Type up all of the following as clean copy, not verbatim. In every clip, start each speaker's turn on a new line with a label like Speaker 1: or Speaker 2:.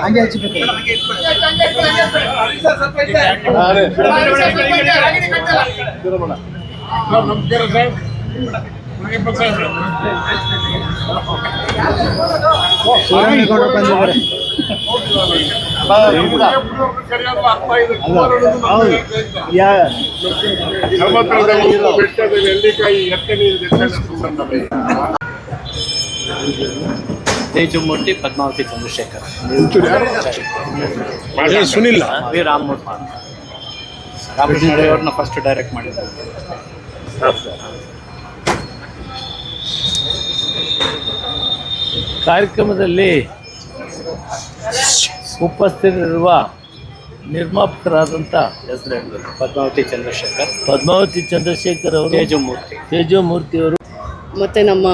Speaker 1: ಹಂಗೆ ಹಚ್ಚಬೇಕು.
Speaker 2: ತೇಜಮೂರ್ತಿ, ಪದ್ಮಾವತಿ ಚಂದ್ರಶೇಖರ್,
Speaker 3: ಸುನಿಲ್
Speaker 2: ವಿ ರಾಮಮೂರ್ತಿ, ರಾಮಕೃಷ್ಣ ಅವ್ರನ್ನ ಫಸ್ಟ್ ಡೈರೆಕ್ಟ್ ಮಾಡಿದ್ದಾರೆ. ಕಾರ್ಯಕ್ರಮದಲ್ಲಿ ಉಪಸ್ಥಿತರಿರುವ ನಿರ್ಮಾಪಕರಾದಂಥ ಹೆಸರು
Speaker 4: ಪದ್ಮಾವತಿ ಚಂದ್ರಶೇಖರ್ ಅವರು,
Speaker 2: ತೇಜಮೂರ್ತಿ ಅವರು,
Speaker 5: ಮತ್ತು ನಮ್ಮ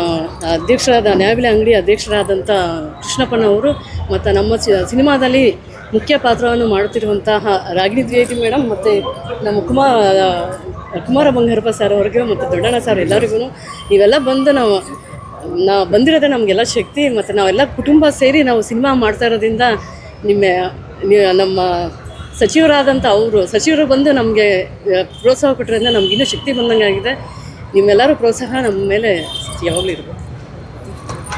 Speaker 5: ಅಧ್ಯಕ್ಷರಾದ ನ್ಯಾಯಬೆಲೆ ಅಂಗಡಿ ಅಧ್ಯಕ್ಷರಾದಂಥ ಕೃಷ್ಣಪ್ಪನವರು, ಮತ್ತು ನಮ್ಮ ಸಿನಿಮಾದಲ್ಲಿ ಮುಖ್ಯ ಪಾತ್ರವನ್ನು ಮಾಡುತ್ತಿರುವಂತಹ ರಾಗಿಣಿ ದ್ವಿವೇದಿ ಮೇಡಮ್, ಮತ್ತು ನಮ್ಮ ಕುಮಾರ ಬಂಗಾರಪ್ಪ ಸರ್ ಅವ್ರಿಗೆ, ಮತ್ತು ದೊಡ್ಡಣ್ಣ ಸರ್ ಎಲ್ಲರಿಗೂ ನೀವೆಲ್ಲ ಬಂದು ನಾವು ಬಂದಿರೋದೇ ನಮಗೆಲ್ಲ ಶಕ್ತಿ. ಮತ್ತು ನಾವೆಲ್ಲ ಕುಟುಂಬ ಸೇರಿ ನಾವು ಸಿನಿಮಾ ಮಾಡ್ತಾ ಇರೋದ್ರಿಂದ ನಮ್ಮ ಸಚಿವರಾದಂಥ ಸಚಿವರು ಬಂದು ನಮಗೆ ಪ್ರೋತ್ಸಾಹ ಕೊಟ್ಟರಿಂದ ನಮಗಿನ್ನೂ ಶಕ್ತಿ ಬಂದಂಗೆ ಆಗಿದೆ. ನಿಮ್ಮೆಲ್ಲರೂ ಪ್ರೋತ್ಸಾಹ ನಮ್ಮ ಮೇಲೆ ಯಾವಾಗಲೂ ಇರ್ಬೋದು.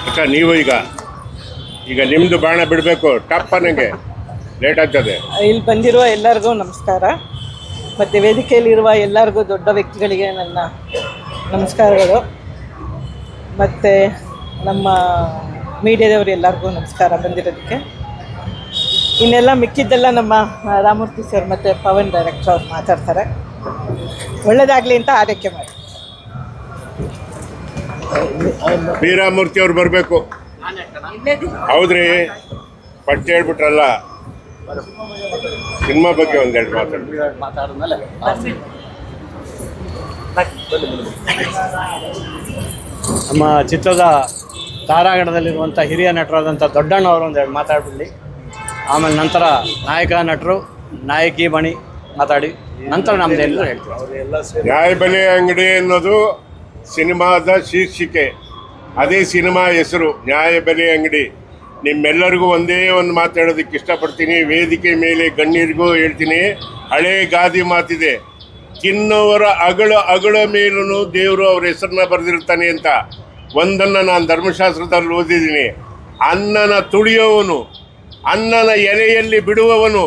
Speaker 3: ಅಕ್ಕ, ನೀವು ಈಗ ನಿಮ್ಮದು ಬಾಣ ಬಿಡಬೇಕು, ಟಪ್ಪ ನನಗೆ ಲೇಟ್ ಆಗ್ತದೆ.
Speaker 6: ಇಲ್ಲಿ ಬಂದಿರುವ ಎಲ್ಲರಿಗೂ ನಮಸ್ಕಾರ, ಮತ್ತು ವೇದಿಕೆಯಲ್ಲಿರುವ ಎಲ್ಲರಿಗೂ ದೊಡ್ಡ ವ್ಯಕ್ತಿಗಳಿಗೆ ನನ್ನ ನಮಸ್ಕಾರಗಳು, ಮತ್ತು ನಮ್ಮ ಮೀಡಿಯಾದವರು ಎಲ್ಲರಿಗೂ ನಮಸ್ಕಾರ ಬಂದಿರೋದಕ್ಕೆ. ಇನ್ನೆಲ್ಲ ಮಿಕ್ಕಿದ್ದೆಲ್ಲ ನಮ್ಮ ರಾಮಮೂರ್ತಿ ಸರ್ ಮತ್ತು ಪವನ್ ಡೈರೆಕ್ಟರ್ ಅವ್ರು ಮಾತಾಡ್ತಾರೆ. ಒಳ್ಳೆಯದಾಗಲಿ ಅಂತ ಆರೈಕೆ ಮಾಡಿ.
Speaker 3: ವಿ ರಾಮಮೂರ್ತಿ ಅವ್ರು ಬರಬೇಕು. ಹೌದ್ರಿ, ಪಟ್ಟಿ ಹೇಳ್ಬಿಟ್ರಲ್ಲ, ಸಿನಿಮಾ ಬಗ್ಗೆ ಒಂದೆರಡು
Speaker 2: ಮಾತಾಡಿದ್ಮೇಲೆ
Speaker 4: ನಮ್ಮ ಚಿತ್ರದ ತಾರಾಗಣದಲ್ಲಿರುವಂಥ ಹಿರಿಯ ನಟರಾದಂಥ ದೊಡ್ಡಣ್ಣ ಅವರು ಒಂದೆರಡು ಮಾತಾಡ್ಬಿಡಲಿ. ಆಮೇಲೆ ನಂತರ ನಾಯಕ ನಟರು, ನಾಯಕಿ ಬಣಿ ಮಾತಾಡಿ ನಂತರ ನಮ್ಮದೆಲ್ಲ ಹೇಳ್ತೀವಿ.
Speaker 3: ನ್ಯಾಯಬೆಲೆ ಅಂಗಡಿ ಅನ್ನೋದು ಸಿನಿಮಾದ ಶೀರ್ಷಿಕೆ, ಅದೇ ಸಿನಿಮಾ ಹೆಸರು ನ್ಯಾಯಬೆಲೆ ಅಂಗಡಿ. ನಿಮ್ಮೆಲ್ಲರಿಗೂ ಒಂದೇ ಒಂದು ಮಾತಾಡೋದಕ್ಕೆ ಇಷ್ಟಪಡ್ತೀನಿ. ವೇದಿಕೆ ಮೇಲೆ ಗಣ್ಯರಿಗೂ ಹೇಳ್ತೀನಿ, ಹಳೇ ಗಾದಿ ಮಾತಿದೆ, ತಿನ್ನೋವರ ಅಗಳ ಮೇಲೂ ದೇವರು ಅವ್ರ ಹೆಸರನ್ನ ಬರೆದಿರ್ತಾನೆ ಅಂತ. ಒಂದನ್ನು ನಾನು ಧರ್ಮಶಾಸ್ತ್ರದಲ್ಲಿ ಓದಿದ್ದೀನಿ, ಅನ್ನನ ತುಳಿಯೋವನು, ಅನ್ನನ ಎಲೆಯಲ್ಲಿ ಬಿಡುವವನು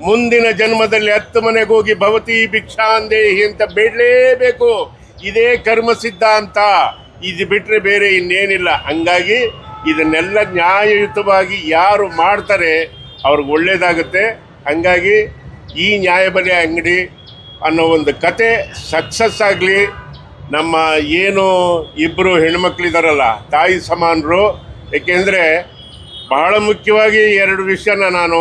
Speaker 3: ಮುಂದಿನ ಜನ್ಮದಲ್ಲಿ 10 ಮನೆಗೆ ಹೋಗಿ ಭವತಿ ಭಿಕ್ಷಾಂದೇಹಿ ಅಂತ ಬೇಡಲೇಬೇಕು. ಇದೇ ಕರ್ಮ ಸಿದ್ಧಾಂತ, ಇದು ಬಿಟ್ಟರೆ ಬೇರೆ ಇನ್ನೇನಿಲ್ಲ. ಹಂಗಾಗಿ ಇದನ್ನೆಲ್ಲ ನ್ಯಾಯಯುತವಾಗಿ ಯಾರು ಮಾಡ್ತಾರೆ ಅವ್ರಿಗೆ ಒಳ್ಳೆಯದಾಗುತ್ತೆ. ಹಂಗಾಗಿ ಈ ನ್ಯಾಯಬೆಲೆ ಅಂಗಡಿ ಅನ್ನೋ ಒಂದು ಕತೆ ಸಕ್ಸಸ್ ಆಗಲಿ. ನಮ್ಮ ಏನು ಇಬ್ಬರು ಹೆಣ್ಮಕ್ಳಿದಾರಲ್ಲ, ತಾಯಿ ಸಮಾನರು. ಏಕೆಂದರೆ ಬಹಳ ಮುಖ್ಯವಾಗಿ 2 ವಿಷಯನ ನಾನು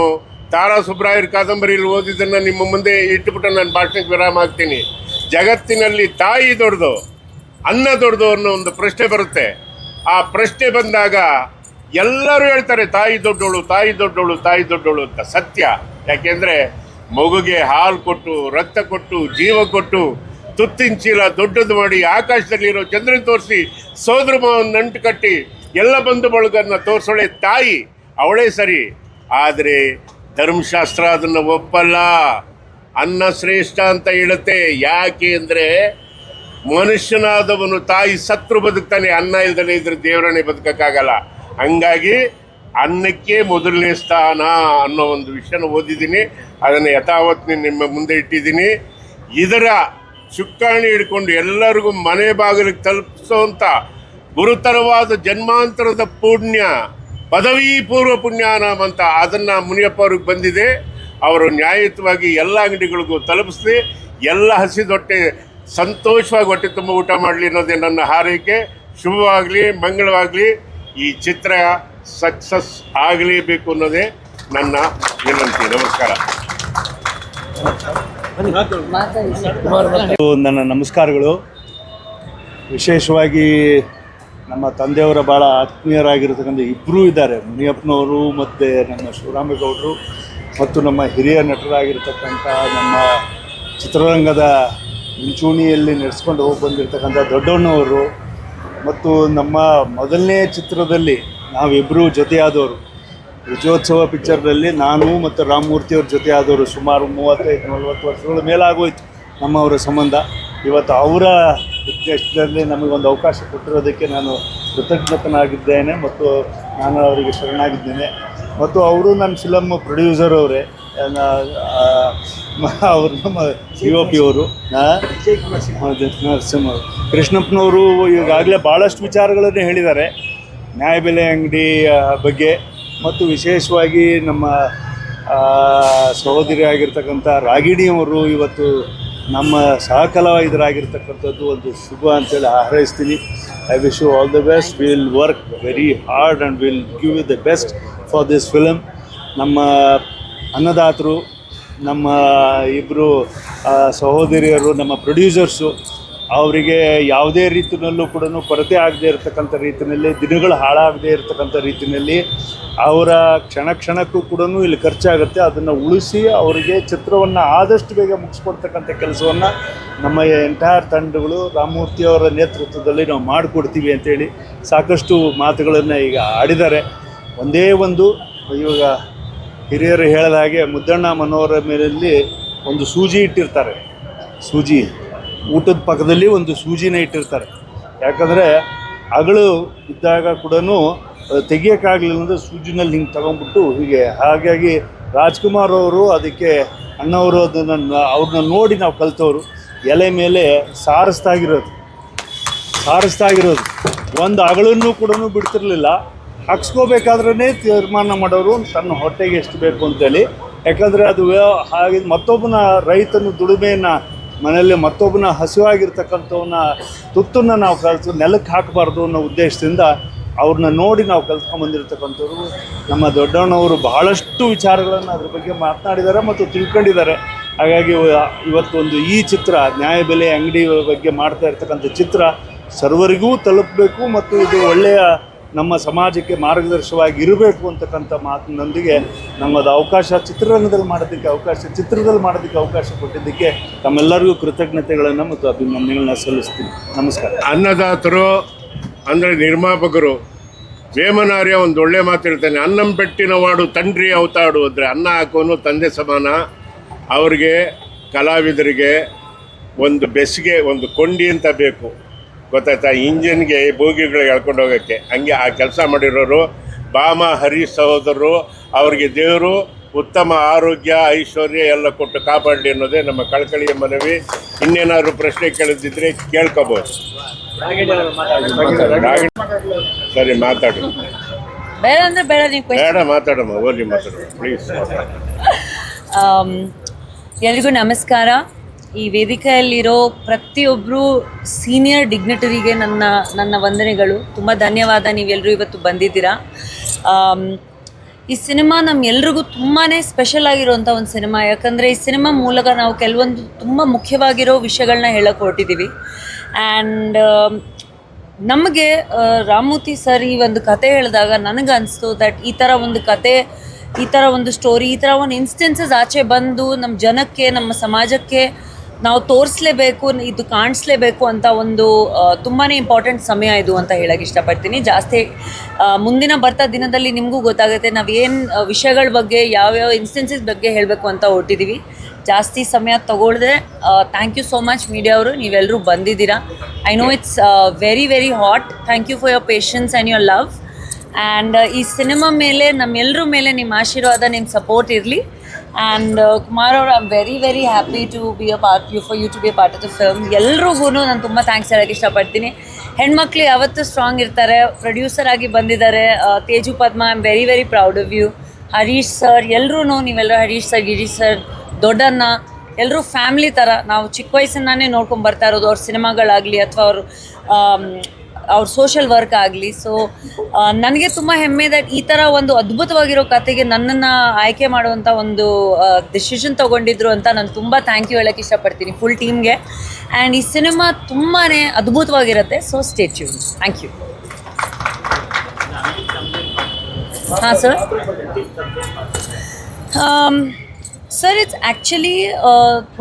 Speaker 3: ತಾರಾ ಸುಬ್ರಾಯರ್ ಕಾದಂಬರಿಯಲ್ಲಿ ಓದಿದ್ದನ್ನು ನಿಮ್ಮ ಮುಂದೆ ಇಟ್ಟುಬಿಟ್ಟು ನಾನು ಭಾಷಣಕ್ಕೆ ವಿರಾಮ ಆಗ್ತೀನಿ. ಜಗತ್ತಿನಲ್ಲಿ ತಾಯಿ ದೊಡ್ಡದು, ಅನ್ನ ದೊಡ್ಡದು ಅನ್ನೋ ಒಂದು ಪ್ರಶ್ನೆ ಬರುತ್ತೆ. ಆ ಪ್ರಶ್ನೆ ಬಂದಾಗ ಎಲ್ಲರೂ ಹೇಳ್ತಾರೆ ತಾಯಿ ದೊಡ್ಡೋಳು, ತಾಯಿ ದೊಡ್ಡೋಳು, ತಾಯಿ ದೊಡ್ಡೋಳು ಅಂತ. ಸತ್ಯ. ಯಾಕೆಂದರೆ ಮಗುಗೆ ಹಾಲು ಕೊಟ್ಟು, ರಕ್ತ ಕೊಟ್ಟು, ಜೀವ ಕೊಟ್ಟು, ತುತ್ತಿನ ಚೀಲ ದೊಡ್ಡದು ಮಾಡಿ, ಆಕಾಶದಲ್ಲಿರೋ ಚಂದ್ರನ ತೋರಿಸಿ, ಸೋದರ ಮಾವನ ನಂಟು ಕಟ್ಟಿ, ಎಲ್ಲ ಬಂಧು ಬಳಗನ್ನ ತೋರಿಸೋಳೆ ತಾಯಿ, ಅವಳೇ ಸರಿ. ಆದರೆ ಧರ್ಮಶಾಸ್ತ್ರ ಅದನ್ನು ಒಪ್ಪಲ್ಲ. ಅನ್ನ ಶ್ರೇಷ್ಠ ಅಂತ ಹೇಳುತ್ತೆ. ಯಾಕೆ ಅಂದರೆ ಮನುಷ್ಯನಾದವನು ತಾಯಿ ಸತ್ರು ಬದುಕ್ತಾನೆ, ಅನ್ನ ಇಲ್ದಲೇ ಇದ್ರೆ ದೇವರನ್ನೇ ಬದುಕೋಕ್ಕಾಗಲ್ಲ. ಹಂಗಾಗಿ ಅನ್ನಕ್ಕೆ ಮೊದಲನೇ ಸ್ಥಾನ ಅನ್ನೋ ಒಂದು ವಿಷಯನ ಓದಿದ್ದೀನಿ. ಅದನ್ನು ಯಥಾವತ್ತು ನಿಮ್ಮ ಮುಂದೆ ಇಟ್ಟಿದ್ದೀನಿ. ಇದರ ಚುಕ್ಕಾಣಿ ಹಿಡ್ಕೊಂಡು ಎಲ್ಲರಿಗೂ ಮನೆ ಬಾಗಿಲಿಗೆ ತಲುಪಿಸೋಂಥ ಗುರುತರವಾದ ಜನ್ಮಾಂತರದ ಪುಣ್ಯ, ಪದವಿ ಪೂರ್ವ ಪುಣ್ಯಾನಾಮ ಅಂತ ಅದನ್ನು ಮುನಿಯಪ್ಪ ಅವ್ರಿಗೆ ಬಂದಿದೆ. ಅವರು ನ್ಯಾಯಯುತವಾಗಿ ಎಲ್ಲ ಅಂಗಡಿಗಳಿಗೂ ತಲುಪಿಸಿ ಎಲ್ಲ ಹಸಿದೊಟ್ಟೆ ಸಂತೋಷವಾಗಿ ಹೊಟ್ಟೆ ತುಂಬ ಊಟ ಮಾಡಲಿ ಅನ್ನೋದೇ ನನ್ನ ಹಾರೈಕೆ. ಶುಭವಾಗಲಿ, ಮಂಗಳವಾಗಲಿ. ಈ ಚಿತ್ರ ಸಕ್ಸಸ್ ಆಗಲೇಬೇಕು ಅನ್ನೋದೇ ನನ್ನ ವಿನಂತಿ. ನಮಸ್ಕಾರ.
Speaker 7: ನನ್ನ ನಮಸ್ಕಾರಗಳು. ವಿಶೇಷವಾಗಿ ನಮ್ಮ ತಂದೆಯವರ ಭಾಳ ಆತ್ಮೀಯರಾಗಿರ್ತಕ್ಕಂಥ ಇಬ್ಬರೂ ಇದ್ದಾರೆ, ಮುನಿಯಪ್ಪನವರು ಮತ್ತು ನಮ್ಮ ಶಿವರಾಮೇಗೌಡರು, ಮತ್ತು ನಮ್ಮ ಹಿರಿಯ ನಟರಾಗಿರ್ತಕ್ಕಂಥ ನಮ್ಮ ಚಿತ್ರರಂಗದ ಮುಂಚೂಣಿಯಲ್ಲಿ ನಡೆಸ್ಕೊಂಡು ಹೋಗಿ ಬಂದಿರತಕ್ಕಂಥ ದೊಡ್ಡಣ್ಣವರು, ಮತ್ತು ನಮ್ಮ ಮೊದಲನೇ ಚಿತ್ರದಲ್ಲಿ ನಾವಿಬ್ಬರು ಜೊತೆಯಾದವರು, ವಿಜಯೋತ್ಸವ ಪಿಕ್ಚರ್ನಲ್ಲಿ ನಾನು ಮತ್ತು ರಾಮಮೂರ್ತಿಯವ್ರ ಜೊತೆಯಾದವರು. ಸುಮಾರು 35-40 ವರ್ಷಗಳ ಮೇಲಾಗೋಯ್ತು ನಮ್ಮವರ ಸಂಬಂಧ. ಇವತ್ತು ಅವರ ಉದ್ದೇಶದಲ್ಲಿ ನಮಗೊಂದು ಅವಕಾಶ ಕೊಟ್ಟಿರೋದಕ್ಕೆ ನಾನು ಕೃತಜ್ಞತನಾಗಿದ್ದೇನೆ ಮತ್ತು ನಾನು ಅವರಿಗೆ ಶರಣಾಗಿದ್ದೇನೆ. ಮತ್ತು ಅವರು ನನ್ನ ಫಿಲಮ್ ಪ್ರೊಡ್ಯೂಸರ್ ಅವರೇ, ಅವರು ನಮ್ಮ COP ಅವರು ನರಸಿಂಹ ಕೃಷ್ಣಪ್ಪನವರು ಈಗಾಗಲೇ ಭಾಳಷ್ಟು ವಿಚಾರಗಳನ್ನು ಹೇಳಿದ್ದಾರೆ ನ್ಯಾಯಬೆಲೆ ಅಂಗಡಿ ಬಗ್ಗೆ. ಮತ್ತು ವಿಶೇಷವಾಗಿ ನಮ್ಮ ಸಹೋದರಿ ಆಗಿರ್ತಕ್ಕಂಥ ರಾಗಿಣಿಯವರು ಇವತ್ತು ನಮ್ಮ ಸಹಕಲಾವಿದರಾಗಿರ್ತಕ್ಕಂಥದ್ದು ಒಂದು ಶುಭ ಅಂತೇಳಿ ಹಾರೈಸ್ತೀನಿ. I wish you all the best. Will work very hard and will give you the best for this film. ನಮ್ಮ ಅನ್ನದಾತರು, ನಮ್ಮ ಇಬ್ಬರು ಸಹೋದರಿಯರು, ನಮ್ಮ ಪ್ರೊಡ್ಯೂಸರ್ಸು, ಅವರಿಗೆ ಯಾವುದೇ ರೀತಿಯಲ್ಲೂ ಕೂಡ ಕೊರತೆ ಆಗದೇ ಇರತಕ್ಕಂಥ ರೀತಿಯಲ್ಲಿ, ದಿನಗಳು ಹಾಳಾಗದೇ ಇರತಕ್ಕಂಥ ರೀತಿಯಲ್ಲಿ, ಅವರ ಕ್ಷಣಕ್ಕೂ ಕೂಡ ಇಲ್ಲಿ ಖರ್ಚಾಗುತ್ತೆ. ಅದನ್ನು ಉಳಿಸಿ ಅವರಿಗೆ ಚಿತ್ರವನ್ನು ಆದಷ್ಟು ಬೇಗ ಮುಗಿಸ್ಕೊಡ್ತಕ್ಕಂಥ ಕೆಲಸವನ್ನು ನಮ್ಮ ಎಂಟೈರ್ ತಂಡಗಳು ರಾಮಮೂರ್ತಿಯವರ ನೇತೃತ್ವದಲ್ಲಿ ನಾವು ಮಾಡಿಕೊಡ್ತೀವಿ ಅಂತೇಳಿ ಸಾಕಷ್ಟು ಮಾತುಗಳನ್ನು ಈಗ ಆಡಿದ್ದಾರೆ. ಒಂದೇ ಒಂದು, ಇವಾಗ ಹಿರಿಯರು ಹೇಳಿದ ಹಾಗೆ ಮುದ್ದಣ್ಣ ಮನೋರಮೆಯಲ್ಲಿ ಒಂದು ಸೂಜಿ ಇಟ್ಟಿರ್ತಾರೆ, ಸೂಜಿ ಊಟದ ಪಕ್ಕದಲ್ಲಿ ಒಂದು ಸೂಜಿನ ಇಟ್ಟಿರ್ತಾರೆ. ಯಾಕಂದರೆ ಅಗಳು ಇದ್ದಾಗ ಕೂಡ ತೆಗಿಯೋಕ್ಕಾಗಲಿಲ್ಲ ಅಂದರೆ ಸೂಜಿನಲ್ಲಿ ಹಿಂಗೆ ತಗೊಂಡ್ಬಿಟ್ಟು ಹೀಗೆ. ಹಾಗಾಗಿ ರಾಜ್ಕುಮಾರ್ ಅವರು ಅದಕ್ಕೆ ಅಣ್ಣವರು ಅವ್ರನ್ನ ನೋಡಿ ನಾವು ಕಲಿತವರು. ಎಲೆ ಮೇಲೆ ಸಾರಿಸ್ತಾಗಿರೋದು ಒಂದು ಅಗಳನ್ನು ಕೂಡ ಬಿಡ್ತಿರ್ಲಿಲ್ಲ. ಹಾಕ್ಸ್ಕೋಬೇಕಾದ್ರೇ ತೀರ್ಮಾನ ಮಾಡೋರು ತನ್ನ ಹೊಟ್ಟೆಗೆ ಎಷ್ಟು ಬೇಕು ಅಂತೇಳಿ. ಯಾಕಂದರೆ ಅದು ಹಾಗೆ ಮತ್ತೊಬ್ಬನ ರೈತನ ದುಡಿಮೆಯನ್ನು ಮನೆಯಲ್ಲಿ ಮತ್ತೊಬ್ಬನ ಹಸಿವಾಗಿರ್ತಕ್ಕಂಥವನ್ನ ತುತ್ತನ್ನು ನಾವು ನೆಲಕ್ಕೆ ಹಾಕಬಾರ್ದು ಅನ್ನೋ ಉದ್ದೇಶದಿಂದ ಅವ್ರನ್ನ ನೋಡಿ ನಾವು ಕಲ್ತ್ಕೊಂಡ್ಬಂದಿರ್ತಕ್ಕಂಥವ್ರು. ನಮ್ಮ ದೊಡ್ಡಣ್ಣವರು ಬಹಳಷ್ಟು ವಿಚಾರಗಳನ್ನು ಅದ್ರ ಬಗ್ಗೆ ಮಾತನಾಡಿದ್ದಾರೆ ಮತ್ತು ತಿಳ್ಕೊಂಡಿದ್ದಾರೆ. ಹಾಗಾಗಿ ಇವತ್ತೊಂದು ಈ ಚಿತ್ರ ನ್ಯಾಯಬೆಲೆ ಅಂಗಡಿ ಬಗ್ಗೆ ಮಾಡ್ತಾ ಇರ್ತಕ್ಕಂಥ ಚಿತ್ರ ಸರ್ವರಿಗೂ ತಲುಪಬೇಕು ಮತ್ತು ಇದು ಒಳ್ಳೆಯ ನಮ್ಮ ಸಮಾಜಕ್ಕೆ ಮಾರ್ಗದರ್ಶವಾಗಿ ಇರಬೇಕು ಅಂತಕ್ಕಂಥ ಮಾತಿನೊಂದಿಗೆ ನಮ್ಮದು ಅವಕಾಶ ಚಿತ್ರದಲ್ಲಿ ಮಾಡೋದಕ್ಕೆ ಅವಕಾಶ ಕೊಟ್ಟಿದ್ದಕ್ಕೆ ತಮ್ಮೆಲ್ಲರಿಗೂ ಕೃತಜ್ಞತೆಗಳನ್ನು ಮತ್ತು ಅಭಿನಂದನೆಗಳನ್ನ ಸಲ್ಲಿಸ್ತೀನಿ. ನಮಸ್ಕಾರ.
Speaker 3: ಅನ್ನದಾತರು ಅಂದರೆ ನಿರ್ಮಾಪಕರು, ವೇಮನಾರ್ಯ ಒಂದು ಒಳ್ಳೆ ಮಾತು ಹೇಳ್ತಾನೆ, ಅನ್ನಂ ಪೆಟ್ಟಿನ ವಾಡು ತಂಡ್ರಿ ಅವತಾಡು ಅಂದರೆ ಅನ್ನ ಹಾಕೋನು ತಂದೆ ಸಮಾನ. ಅವ್ರಿಗೆ ಕಲಾವಿದರಿಗೆ ಒಂದು ಬೆಸ್ಗೆ ಒಂದು ಕೊಂಡಿ ಅಂತ ಬೇಕು, ಗೊತ್ತಾಯ್ತಾ? ಇಂಜಿನ್ಗೆ ಬೋಗಿಗಳಿಗೆ ಎಳ್ಕೊಂಡು ಹೋಗೋಕ್ಕೆ. ಹಂಗೆ ಆ ಕೆಲಸ ಮಾಡಿರೋರು ಬಾಮ ಹರೀಶ್ ಸಹೋದರರು. ಅವ್ರಿಗೆ ದೇವರು ಉತ್ತಮ ಆರೋಗ್ಯ ಐಶ್ವರ್ಯ ಎಲ್ಲ ಕೊಟ್ಟು ಕಾಪಾಡಲಿ ಅನ್ನೋದೇ ನಮ್ಮ ಕಳಕಳಿಯ ಮನವಿ. ಇನ್ನೇನಾದ್ರು ಪ್ರಶ್ನೆ ಕೇಳಿದ್ರೆ ಕೇಳ್ಕೋಬೋದು. ಸರಿ, ಮಾತಾಡು. ಬೇಡ ಮಾತಾಡಮ್ಮ, ಓದಿ ಮಾತಾಡು ಪ್ಲೀಸ್.
Speaker 1: ಎಲ್ರಿಗೂ ನಮಸ್ಕಾರ. ಈ ವೇದಿಕೆಯಲ್ಲಿರೋ ಪ್ರತಿಯೊಬ್ಬರು ಸೀನಿಯರ್ ಡಿಗ್ನಿಟರಿಗೆ ನನ್ನ ವಂದನೆಗಳು. ತುಂಬ ಧನ್ಯವಾದ, ನೀವೆಲ್ಲರೂ ಇವತ್ತು ಬಂದಿದ್ದೀರಾ. ಈ ಸಿನಿಮಾ ನಮ್ಮೆಲ್ರಿಗೂ ತುಂಬಾ ಸ್ಪೆಷಲ್ ಆಗಿರೋಂಥ ಒಂದು ಸಿನಿಮಾ. ಯಾಕಂದರೆ ಈ ಸಿನಿಮಾ ಮೂಲಕ ನಾವು ಕೆಲವೊಂದು ತುಂಬ ಮುಖ್ಯವಾಗಿರೋ ವಿಷಯಗಳನ್ನ ಹೇಳೋಕೆ ಹೊರಟಿದ್ದೀವಿ. ಆ್ಯಂಡ್ ನಮಗೆ ರಾಮಮೂರ್ತಿ ಸರ್ ಈ ಒಂದು ಕತೆ ಹೇಳಿದಾಗ ನನಗೆ ಅನಿಸ್ತು ದಟ್ ಈ ಥರ ಒಂದು ಕತೆ, ಈ ಥರ ಒಂದು ಸ್ಟೋರಿ, ಈ ಥರ ಒಂದು ಇನ್ಸ್ಟೆನ್ಸಸ್ ಆಚೆ ಬಂದು ನಮ್ಮ ಜನಕ್ಕೆ, ನಮ್ಮ ಸಮಾಜಕ್ಕೆ ನಾವು ತೋರಿಸ್ಲೇಬೇಕು, ಇದು ಕಾಣಿಸ್ಲೇಬೇಕು ಅಂತ ಒಂದು ತುಂಬಾ ಇಂಪಾರ್ಟೆಂಟ್ ಸಮಯ ಇದು ಅಂತ ಹೇಳೋಕ್ಕೆ ಇಷ್ಟಪಡ್ತೀನಿ. ಜಾಸ್ತಿ ಮುಂದಿನ ಬರ್ತಾ ದಿನದಲ್ಲಿ ನಿಮಗೂ ಗೊತ್ತಾಗುತ್ತೆ ನಾವೇನು ವಿಷಯಗಳ ಬಗ್ಗೆ, ಯಾವ್ಯಾವ ಇನ್ಸ್ಟೆನ್ಸಸ್ ಬಗ್ಗೆ ಹೇಳಬೇಕು ಅಂತ ಹೊರಟಿದ್ದೀವಿ. ಜಾಸ್ತಿ ಸಮಯ ತಗೊಳ್ದೆ thank you so much media ಅವರು, ನೀವೆಲ್ಲರೂ ಬಂದಿದ್ದೀರಾ. I know it's very very hot. Thank you for your patience and your love. And ಈ ಸಿನಿಮಾ ಮೇಲೆ ನಮ್ಮೆಲ್ಲರ ಮೇಲೆ ನಿಮ್ಮ ಆಶೀರ್ವಾದ, ನಿಮ್ಮ ಸಪೋರ್ಟ್ ಇರಲಿ. ಆ್ಯಂಡ್ ಕುಮಾರ್ ಅವರು, I am very very happy to be a part for you to be a part of the film. ಎಲ್ರಿಗೂ ನಾನು ತುಂಬ ಥ್ಯಾಂಕ್ಸ್ ಹೇಳೋಕ್ಕೆ ಇಷ್ಟಪಡ್ತೀನಿ. ಹೆಣ್ಮಕ್ಳು ಯಾವತ್ತೂ ಸ್ಟ್ರಾಂಗ್ ಇರ್ತಾರೆ. ಪ್ರೊಡ್ಯೂಸರ್ ಆಗಿ ಬಂದಿದ್ದಾರೆ Teju Padma. I am very very proud of you. Harish sir, ಎಲ್ಲರೂ ನೀವೆಲ್ಲರೂ ಹರೀಶ್ ಸರ್, ಗಿರೀಶ್ ಸರ್, ದೊಡ್ಡಣ್ಣ, ಎಲ್ಲರೂ ಫ್ಯಾಮ್ಲಿ ಥರ. ನಾವು ಚಿಕ್ಕ ವಯಸ್ಸಿಂದಾನೇ ನೋಡ್ಕೊಂಡು ಬರ್ತಾ ಇರೋದು. ಅವ್ರ ಸಿನಿಮಾಗಳಾಗಲಿ ಅಥವಾ ಅವ್ರ ಸೋಷಲ್ ವರ್ಕ್ ಆಗಲಿ. ಸೊ ನನಗೆ ತುಂಬ ಹೆಮ್ಮೆ ದಟ್ ಈ ಥರ ಒಂದು ಅದ್ಭುತವಾಗಿರೋ ಕತೆಗೆ ನನ್ನನ್ನು ಆಯ್ಕೆ ಮಾಡುವಂಥ ಒಂದು ಡಿಸಿಷನ್ ತೊಗೊಂಡಿದ್ರು ಅಂತ ನಾನು ತುಂಬ ಥ್ಯಾಂಕ್ ಯು ಹೇಳೋಕ್ಕೆ ಇಷ್ಟಪಡ್ತೀನಿ ಫುಲ್ ಟೀಮ್ಗೆ. ಆ್ಯಂಡ್ ಈ ಸಿನಿಮಾ ತುಂಬಾ ಅದ್ಭುತವಾಗಿರುತ್ತೆ. So stay tune. Thank you. ಹಾಂ ಸರ್. ಸರ್, ಇಟ್ಸ್ ಆ್ಯಕ್ಚುಲಿ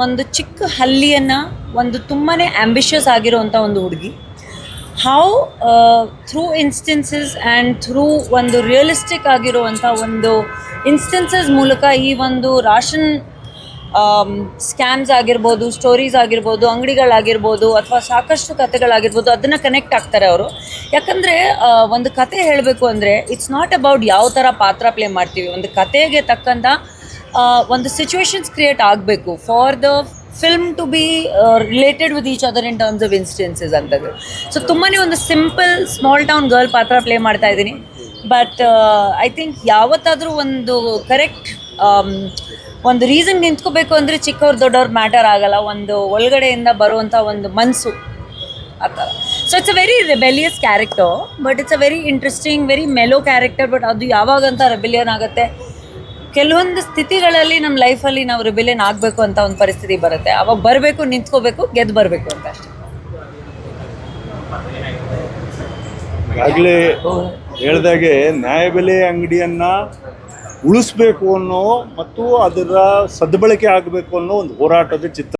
Speaker 1: ಒಂದು ಚಿಕ್ಕ ಹಳ್ಳಿಯನ್ನು ಒಂದು ತುಂಬಾ ಆ್ಯಂಬಿಷಿಯಸ್ ಆಗಿರೋವಂಥ ಒಂದು ಹುಡುಗಿ. How through instances and through ಒಂದು ರಿಯಲಿಸ್ಟಿಕ್ ಆಗಿರುವಂಥ ಒಂದು ಇನ್ಸ್ಟೆನ್ಸಸ್ ಮೂಲಕ ಈ ಒಂದು ರಾಷನ್ ಸ್ಕ್ಯಾಮ್ಸ್ ಆಗಿರ್ಬೋದು, ಸ್ಟೋರೀಸ್ ಆಗಿರ್ಬೋದು, ಅಂಗಡಿಗಳಾಗಿರ್ಬೋದು, ಅಥವಾ ಸಾಕಷ್ಟು ಕಥೆಗಳಾಗಿರ್ಬೋದು, ಅದನ್ನು ಕನೆಕ್ಟ್ ಆಗ್ತಾರೆ ಅವರು. ಯಾಕಂದರೆ ಒಂದು ಕತೆ ಹೇಳಬೇಕು ಅಂದರೆ ಇಟ್ಸ್ ನಾಟ್ ಅಬೌಟ್ ಯಾವ ಥರ ಪಾತ್ರ ಪ್ಲೇ ಮಾಡ್ತೀವಿ. ಒಂದು ಕತೆಗೆ ತಕ್ಕಂಥ ಒಂದು ಸಿಚುವೇಶನ್ಸ್ ಕ್ರಿಯೇಟ್ ಆಗಬೇಕು for the film to be related with each other in terms of instances ಅಂತದ್ದು. ಸೊ ತುಂಬಾ ಒಂದು ಸಿಂಪಲ್ ಸ್ಮಾಲ್ ಟೌನ್ ಗರ್ಲ್ ಪಾತ್ರ ಪ್ಲೇ ಮಾಡ್ತಾ ಇದ್ದೀನಿ. ಬಟ್ ಐ ಥಿಂಕ್ ಯಾವತ್ತಾದರೂ ಒಂದು ಕರೆಕ್ಟ್ ಒಂದು ರೀಸನ್ ನಿಂತ್ಕೋಬೇಕು ಅಂದರೆ ಚಿಕ್ಕವ್ರು ದೊಡ್ಡವ್ರು ಮ್ಯಾಟರ್ ಆಗಲ್ಲ. ಒಂದು ಒಳಗಡೆಯಿಂದ ಬರುವಂಥ ಒಂದು ಮನಸ್ಸು ಆ ಥರ. So it's a very rebellious character, but it's a very interesting, very mellow character. But ಅದು ಯಾವಾಗಂತ ರೆಬೆಲಿಯನ್ ಆಗುತ್ತೆ, ಕೆಲವೊಂದು ಸ್ಥಿತಿಗಳಲ್ಲಿ ನಮ್ಮ ಲೈಫಲ್ಲಿ ನಾವು ರೆಬೆಲಿಯನ್ ಆಗಬೇಕು ಅಂತ ಒಂದು ಪರಿಸ್ಥಿತಿ ಬರುತ್ತೆ. ಅವಾಗ ಬರಬೇಕು, ನಿಂತ್ಕೋಬೇಕು, ಗೆದ್ದು ಬರಬೇಕು ಅಂತ ಅಷ್ಟೇ.
Speaker 7: ಈಗಾಗಲೇ ಹೇಳ್ದಾಗೆ ನ್ಯಾಯಬೆಲೆ ಅಂಗಡಿಯನ್ನು ಉಳಿಸ್ಬೇಕು ಅನ್ನೋ ಮತ್ತು ಅದರ ಸದ್ಬಳಕೆ ಆಗಬೇಕು ಅನ್ನೋ ಒಂದು ಹೋರಾಟದ ಚಿತ್ರ